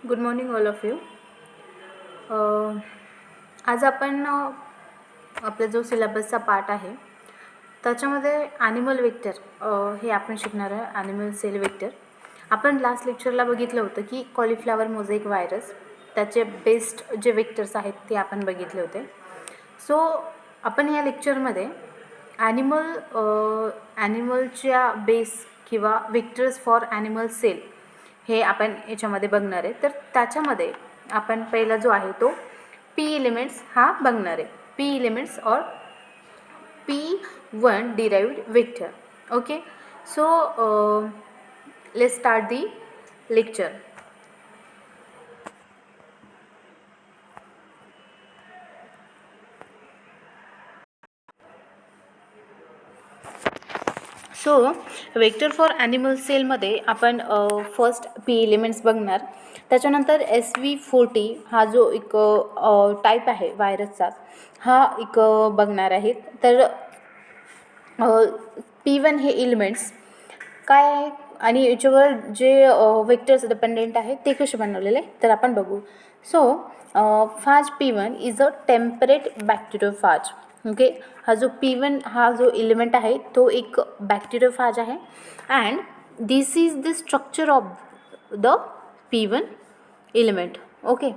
Good morning all of you. आज आपण आपला जो सिलेबसचा पार्ट आहे त्याच्यामध्ये ॲनिमल वेक्टर हे आपण शिकणार आहे. ॲनिमल सेल वेक्टर आपण लास्ट लेक्चरला बघितलं होतं की कॉलीफ्लावर मोझेक व्हायरस त्याचे बेस्ट जे वेक्टर्स आहेत ते आपण बघितले होते. सो आपण या लेक्चरमध्ये ॲनिमलच्या बेस किंवा वेक्टर्स फॉर ॲनिमल सेल हे आपण याच्यामध्ये बघणार आहे. तर त्याच्यामध्ये आपण पहिला जो आहे तो पी एलिमेंट्स हा बघणार आहे. पी एलिमेंट्स और P1 derived vector. Okay, so let's start the lecture. So vector for animal सेलमध्ये आपण फर्स्ट पी एलिमेंट्स बघणार. त्याच्यानंतर SV40 हा जो एक टाईप आहे व्हायरसचा हा एक बघणार आहेत. तर P1 हे एलिमेंट्स काय आहे आणि याच्यावर जे वेक्टर्स डिपेंडेंट आहेत ते कसे बनवलेले तर आपण बघू. So फाज P1 is a temperate बॅक्टेरियोफाज. Okay, हा जो P1 हा जो एलिमेंट आहे तो एक बॅक्टेरियोफाज आहे. And this is the structure of the P1 element. Okay,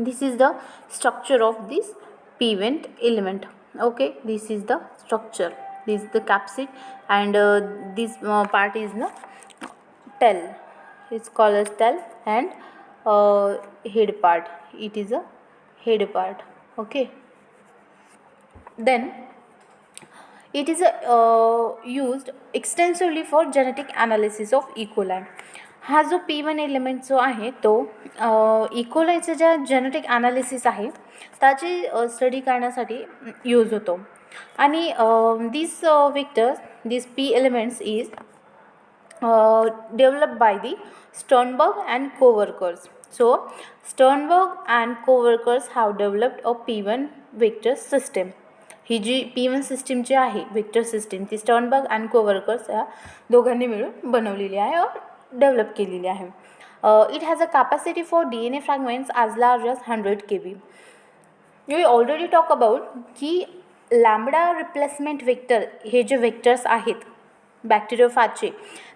this is the structure of this P1 element. Okay, this is the structure, this is the capsid, and this part is the tail, it's called as tail, and head part, it is a head part. Okay, then it is used extensively for genetic analysis of E. coli. हा जो P1 element जो आहे तो इकोलायचं ज्या genetic analysis आहे त्याची study करण्यासाठी use होतो. आणि दिस vectors this P elements is developed by the Sternberg and co-workers. So Sternberg and co-workers have developed a P1 vector system. He G P1 system जी आहे वेक्टर सिस्टीम ती Sternberg and coworkers या दोघांनी मिळून बनवलेली आहे और डेव्हलप केलेली आहे. It has a capacity for DNA fragments as large age 100 KB. We already talk about की लॅम्बडा रिप्लेसमेंट वेक्टर हे जे वेक्टर्स आहेत बॅक्टेरियोफाजचे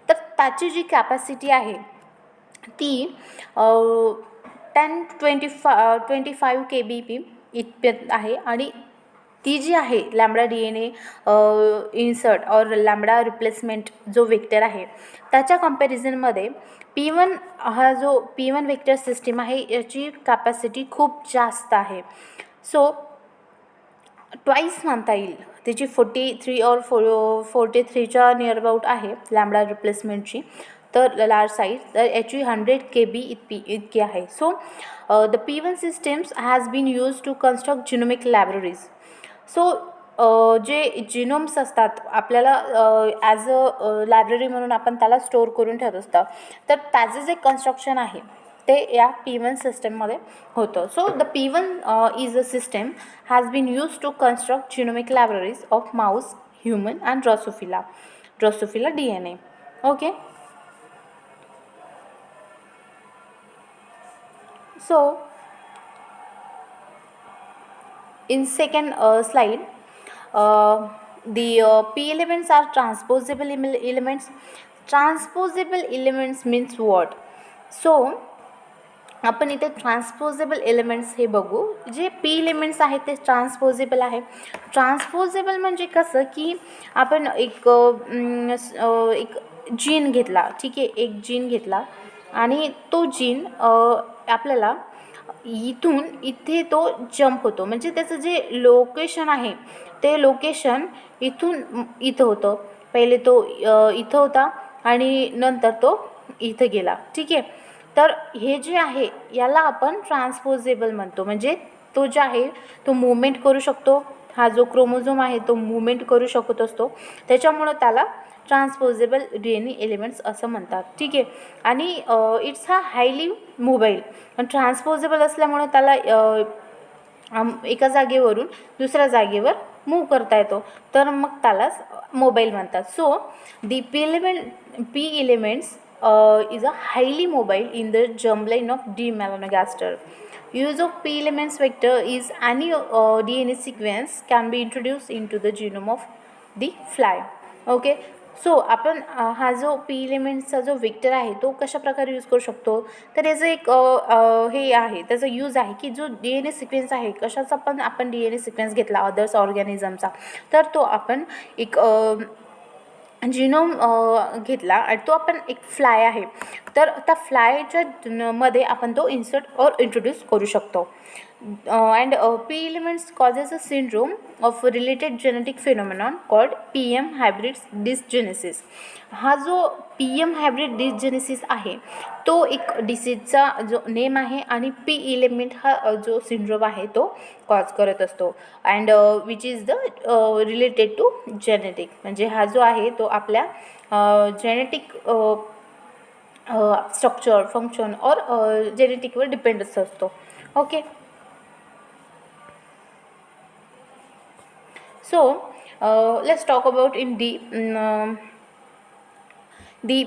तर त्याची जी कॅपॅसिटी आहे ती 10-25 KBP इतपत आहे. आणि ती जी आहे लॅम्बडा DNA इन्सर्ट और लॅम्बडा रिप्लेसमेंट जो वेक्टर आहे त्याच्या कंपॅरिझनमध्ये P1 हा जो P1 वेक्टर सिस्टीम आहे याची कॅपॅसिटी खूप जास्त आहे. सो ट्वाईस म्हणता येईल, त्याची 43 और 43च्या नियर अबाउट आहे लॅम्बडा रिप्लेसमेंटची तर लार्ज साईज, तर याची 100 KB इतकी आहे. So the P1 systems has been use to construct genomic libraries. So जे जिनोम्स असतात आपल्याला ॲज अ लायब्ररी म्हणून आपण त्याला स्टोअर करून ठेवत असतं तर त्याचं जे कन्स्ट्रक्शन आहे ते या P1 सिस्टममध्ये होतं. So the P1 is a system has been use to construct genomic libraries of mouse, human and drosophila DNA. Okay, so in second slide the P elements are transposable elements. Transposable elements means what? So आपण इथे ट्रान्सपोजेबल elements हे बघू. जे P elements आहेत ते ट्रान्सपोजेबल आहे. ट्रान्सपोजेबल म्हणजे कसं की आपण एक जीन घेतला, ठीक आहे, एक जीन घेतला आणि तो जीन आपल्याला इथून इथे तो जंप होतो. म्हणजे त्याचं जे लोकेशन आहे ते लोकेशन इथून इथं होतं. पहिले तो इथं होता आणि नंतर तो इथं गेला, ठीक आहे. तर हे जे आहे याला आपण ट्रान्सपोजेबल म्हणतो. म्हणजे तो जे आहे तो मूवमेंट करू शकतो. हा जो क्रोमोझोम आहे तो मूवमेंट करू शकत असतो, त्याच्यामुळं त्याला ट्रान्सपोजेबल DNA एलिमेंट्स असं म्हणतात, ठीक आहे. आणि इट्स हा हायली मोबाईल. ट्रान्सपोजेबल असल्यामुळे त्याला एका जागेवरून दुसऱ्या जागेवर मूव करता येतो, तर मग त्यालाच मोबाईल म्हणतात. So the P elements is a highly mobile in the germline of D. melanogaster. Use of P elements vector is any DNA sequence can be introduced into the genome of the fly. Okay, so आपण हा जो P एलिमेंट्सचा जो vector आहे तो कशा प्रकारे use करू शकतो, तर याचं एक हे आहे, त्याचा यूज आहे की जो डी एन ए सिक्वेन्स आहे कशाचा पण आपण डी एन ए सिक्वेन्स घेतला अदर्स ऑर्गॅनिझमचा, तर तो आपण एक जिनोम घेतला आणि तो आपण एक फ्लाय आहे तर त्या फ्लायच्या मध्ये आपण तो इन्सर्ट और इंट्रोड्यूस करू शकतो. And P elements causes a syndrome of related genetic phenomenon called PM hybrid dysgenesis. हा जो PM हायब्रिड डिसजेनेसिस आहे तो एक डिसीजचा जो नेम आहे आणि पी एलिमेंट हा जो सिंड्रोम आहे तो कॉज करत असतो. And which is the related to genetic, म्हणजे हा जो आहे तो आपल्या जेनेटिक स्ट्रक्चर फंक्शन और जेनेटिकवर डिपेंडन्स असतो. Okay, so let's talk about in the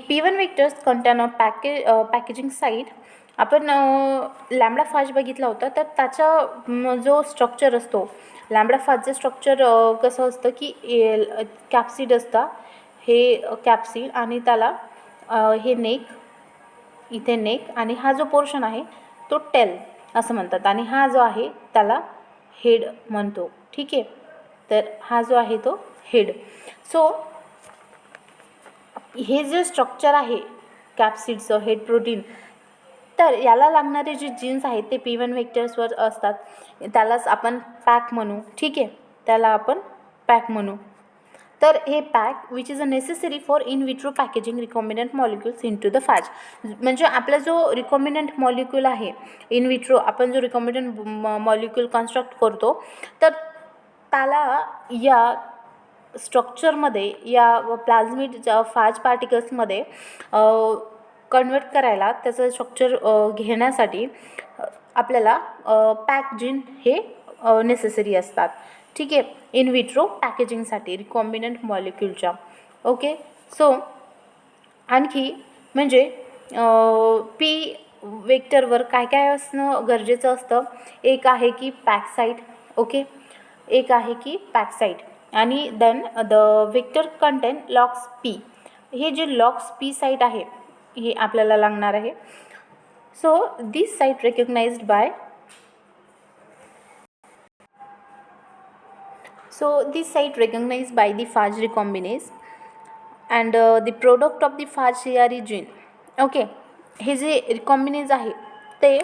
P1 vectors contain a packaging site. आपण लॅम्बडा फाज बघितला होता, तर त्याचा जो स्ट्रक्चर असतो लॅम्बडा फाजचं स्ट्रक्चर कसं असतं की कॅप्सिड असतं, हे कॅप्सिड आणि त्याला हे नेक, इथे नेक आणि हा जो पोर्शन आहे तो टेल असं म्हणतात आणि हा जो आहे त्याला हेड म्हणतो. ठीक आहे, तर हा जो आहे तो हेड. सो हे जे स्ट्रक्चर आहे कॅप्सिडचं हेड प्रोटीन, तर याला लागणारे जे जीन्स आहेत ते P1 व्हेक्टर्सवर असतात, त्यालाच आपण पॅक म्हणू. ठीक आहे, त्याला आपण पॅक म्हणू. तर हे pack which is a necessary for in vitro packaging recombinant molecules in to the phase. म्हणजे आपला जो रिकॉम्बिनंट मॉलिक्यूल आहे इन विट्रो, आपण जो रिकॉम्बिनंट मॉलिक्यूल कन्स्ट्रक्ट करतो, तर त्याला या स्ट्रक्चरमध्ये या प्लाझ्मिड फॅज पार्टिकल्समध्ये कन्वर्ट करायला, त्याचं स्ट्रक्चर घेण्यासाठी आपल्याला पॅक जीन हे नेसेसरी असतात. ठीक आहे, in vitro पॅकेजिंगसाठी recombinant मॉलिक्यूलच्या. Okay, so आणखी म्हणजे पी वेक्टरवर काय काय असणं गरजेचं असतं. एक आहे की पॅक साईट, ओके, एक आहे की पॅक साईट आणि then the vector contain lox P. हे जे लॉक्स पी साईट आहे हे आपल्याला लागणार आहे. So this site recognised by the phage recombinase and the product of the phage CRE gene. Okay, हे जे रिकॉम्बिनेज आहे ते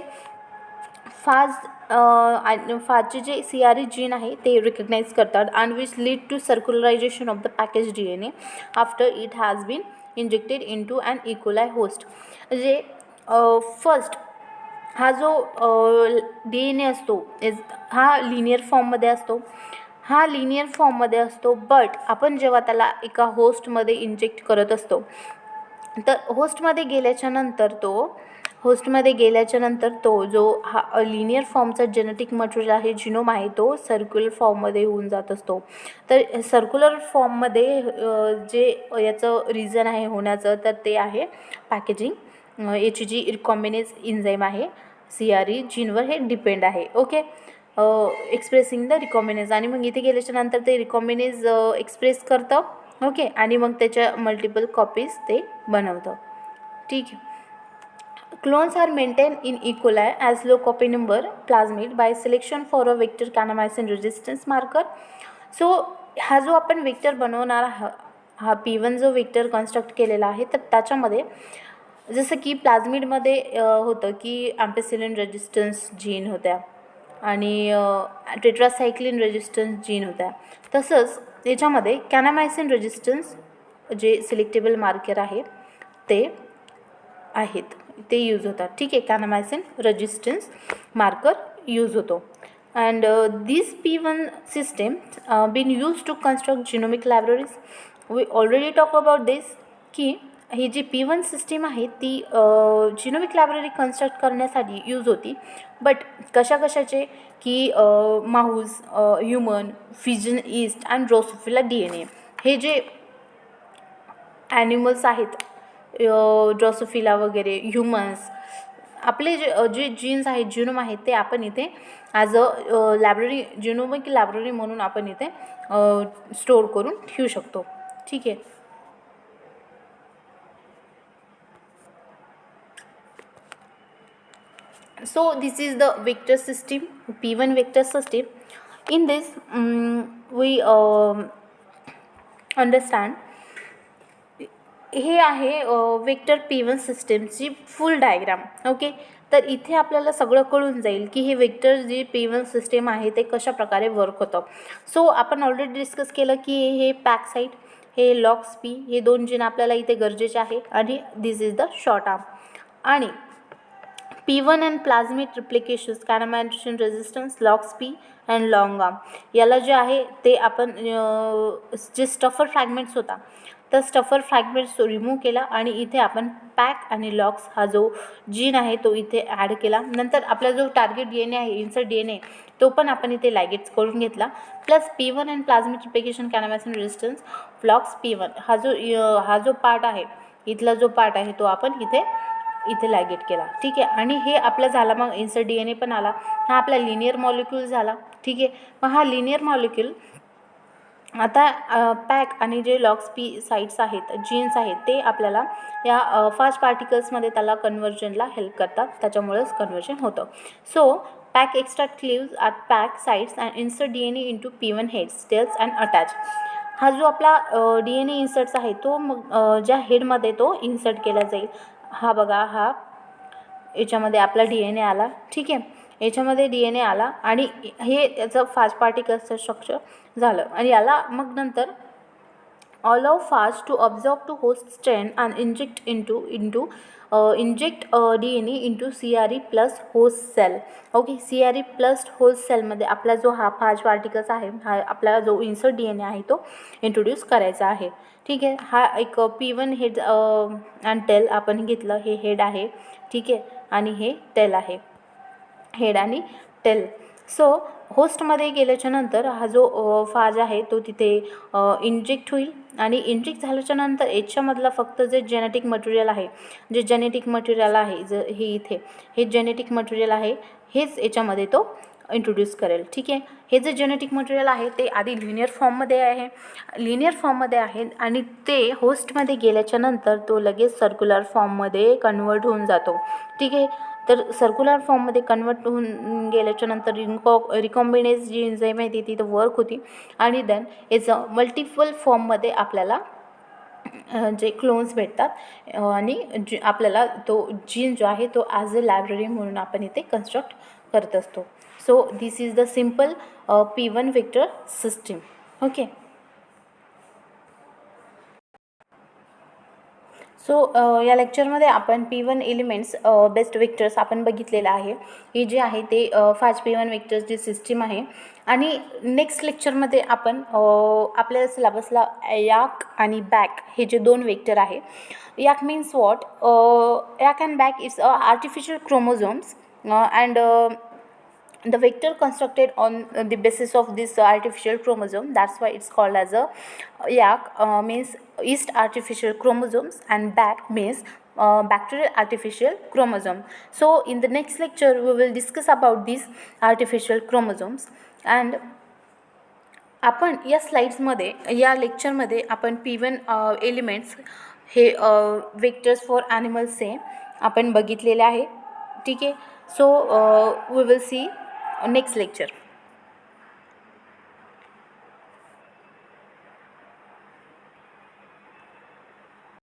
फाजचे जे CRE जीन आहे ते रिकग्नाइज करतात and which lead to सर्क्युलरायझेशन of the package DNA after it has bin injected in to an E. coli host. म्हणजे first हा जो DNA असतो हा लिनियर फॉर्ममध्ये असतो, बट आपण जेव्हा त्याला एका होस्टमध्ये इंजेक्ट करत असतो, तर होस्टमध्ये गेल्याच्यानंतर तो जो हा लिनियर फॉर्मचा जेनेटिक मटेरियल आहे, जिनोम आहे, तो सर्क्युलर फॉर्ममध्ये होऊन जात असतो. तर सर्क्युलर फॉर्ममध्ये जे याचं रिझन आहे होण्याचं, तर ते आहे पॅकेजिंग. याची जी रिकॉम्बिनेज इन्झाईम आहे CRE जीनवर हे डिपेंड आहे. ओके, एक्सप्रेसिंग द रिकॉम्बिनेज, आणि मग इथे गेल्याच्यानंतर ते रिकॉम्बिनेज एक्सप्रेस करतं. ओके, आणि मग त्याच्या मल्टिपल कॉपीज ते बनवतं. ठीक आहे. Clones R maintain in E. coli as low copy number plasmid bye selection for a vector कानामायसिन resistance marker. So हा जो आपण वेक्टर बनवणारा हा P1 जो वेक्टर कन्स्ट्रक्ट केलेला आहे, तर त्याच्यामध्ये जसं की प्लाझमिडमध्ये होतं की ॲम्पेसिलिन रेजिस्टन्स जीन होत्या आणि टेट्रासायक्लिन रेजिस्टन्स जीन होत्या, तसंच याच्यामध्ये कॅनामायसिन रेजिस्टन्स जे सिलेक्टेबल मार्कर आहे ते आहेत, ते यूज होतात. ठीक आहे, कॅनामायसिन रेजिस्टन्स मार्कर यूज होतो. And this P1 system bin use to construct genomic libraries. We already talk about दिस की ही जी P1 सिस्टीम आहे ती जिनोमिक लायब्ररी कन्स्ट्रक्ट करण्यासाठी यूज होती. बट कशाचे की Mouse, human, fission east and drosophila DNA हे जे ॲनिमल्स आहेत ड्रोसोफिला वगैरे, ह्युमन्स, आपले जे जीन्स आहेत, जिनोम आहेत, ते आपण इथे as a library, genomic library म्हणून आपण इथे स्टोअर करून ठेवू शकतो. ठीक आहे. So this is the vector system, P1 vector system. In this we understand, हे आहे वेक्टर P1 सिस्टीमची फुल डायग्राम. ओके, तर इथे आपल्याला सगळं कळून जाईल की हे वेक्टर जे P1 सिस्टीम आहे ते कशा प्रकारे वर्क होतं. सो आपण ऑलरेडी डिस्कस केलं की हे पॅक साईट, हे लॉक्स पी, हे दोन जीन आपल्याला इथे गरजेचे आहे आणि दिस इज द शॉर्ट आर्म. आणि P1 and plasmid replications, Kahneman resistance, LOX-P and long arm, याला जे आहे ते आपण जे स्टफर फ्रॅगमेंट्स होता तर स्टफर फ्रॅगमेंट्स रिमूव्ह केला आणि इथे आपण पॅक आणि लॉक्स हा जो जीन आहे तो इथे ॲड केला. नंतर आपला जो टार्गेट DNA आहे, इन्सर्ट DNA, तो पण आपण इथे लायगेट्स करून घेतला. Plus P1 and plasmid replication, Kahneman resistance, LOX-P1 हा जो पार्ट आहे, इथला जो पार्ट आहे तो आपण इथे लायगेट केला. ठीक आहे. आणि हे आपला झाला, मग इन्सर्ट DNA पण आला, हा आपला लिनियर मॉलिक्यूल झाला. ठीक आहे. मग हा लिनियर मॉलिक्यूल आता पॅक आणि जे लॉक्स पी साईट्स आहेत, जीन्स आहेत, ते आपल्याला या फास्ट पार्टिकल्समध्ये त्याला कन्व्हर्जनला हेल्प करतात, त्याच्यामुळेच कन्व्हर्जन होतं. So pac extract leaves at pac sites and insert DNA into P1 heads, tails and attach. हा जो आपला DNA इन्सर्ट्स आहे तो मग ज्या हेडमध्ये तो इन्सर्ट केला जाईल. हा बघा, हा याच्यामध्ये आपला DNA आला. ठीक आहे. याच्यामध्ये DNA आला आणि हे याचं फास्ट पार्टिकल्सचं स्ट्रक्चर झालं. आणि याला मग नंतर allow fast to absorb to host strand and inject DNA into CRE plus host cell. Okay, CRE plus host cellमध्ये आपला जो हा फास्ट पार्टिकल्स आहे, हा आपला जो इन्सर्ट DNA आहे तो इंट्रोड्यूस करायचा आहे. ठीक आहे. हा एक P1 हेड अँड टेल आपण घेतलं, हे हेड आहे. ठीक आहे. आणि हे टेल आहे, हेड आणि टेल. सो होस्टमध्ये गेल्याच्यानंतर हा जो फाज आहे तो तिथे इंजेक्ट होईल आणि इंजेक्ट झाल्याच्यानंतर याच्यामधला फक्त जे जेनेटिक मटेरियल आहे, जे जेनेटिक मटेरियल आहे, हे इथे हे जेनेटिक मटेरियल आहे, हेच याच्यामध्ये तो इंट्रोड्यूस करेल. ठीक आहे. हे जे जेनेटिक मटेरियल आहे ते आधी लिनियर फॉर्ममध्ये आहे आणि ते होस्टमध्ये गेल्याच्यानंतर तो लगेच सर्क्युलर फॉर्ममध्ये कन्वर्ट होऊन जातो. ठीक आहे. तर सर्क्युलर फॉर्ममध्ये कन्वर्ट होऊन गेल्याच्यानंतर रिकॉम्बिनेज जी एन्झाईम आहे ती वर्क होती आणि देन याचं मल्टिपल फॉर्ममध्ये आपल्याला जे क्लोन्स भेटतात आणि आपल्याला तो जीन जो आहे तो ॲज अ लायब्ररी म्हणून आपण इथे कन्स्ट्रक्ट करत असतो. So this is the simple P1 vector system. Okay. So या लेक्चरमध्ये आपण P1 एलिमेंट्स बेस्ट वेक्टर्स आपण बघितलेलं आहे. हे जे आहे ते फास्ट P1 वेक्टर्स जी सिस्टीम आहे. आणि नेक्स्ट लेक्चरमध्ये आपण आपल्या सिलेबसला याक आणि बॅक हे जे दोन वेक्टर आहे. याक means what? Yak and back is artificial chromosomes and the vector constructed on the basis of this artificial chromosome. That's why it's called as a yak. Means yeast artificial chromosomes, and back means bacterial artificial chromosome. So in the next lecture we will discuss about these artificial chromosomes. And आपण या स्लाइड्समध्ये, या लेक्चरमध्ये आपण P1 elements हे vectors for ॲनिमल्सचे आपण बघितलेले आहे. ठीक आहे. So we will see next lecture.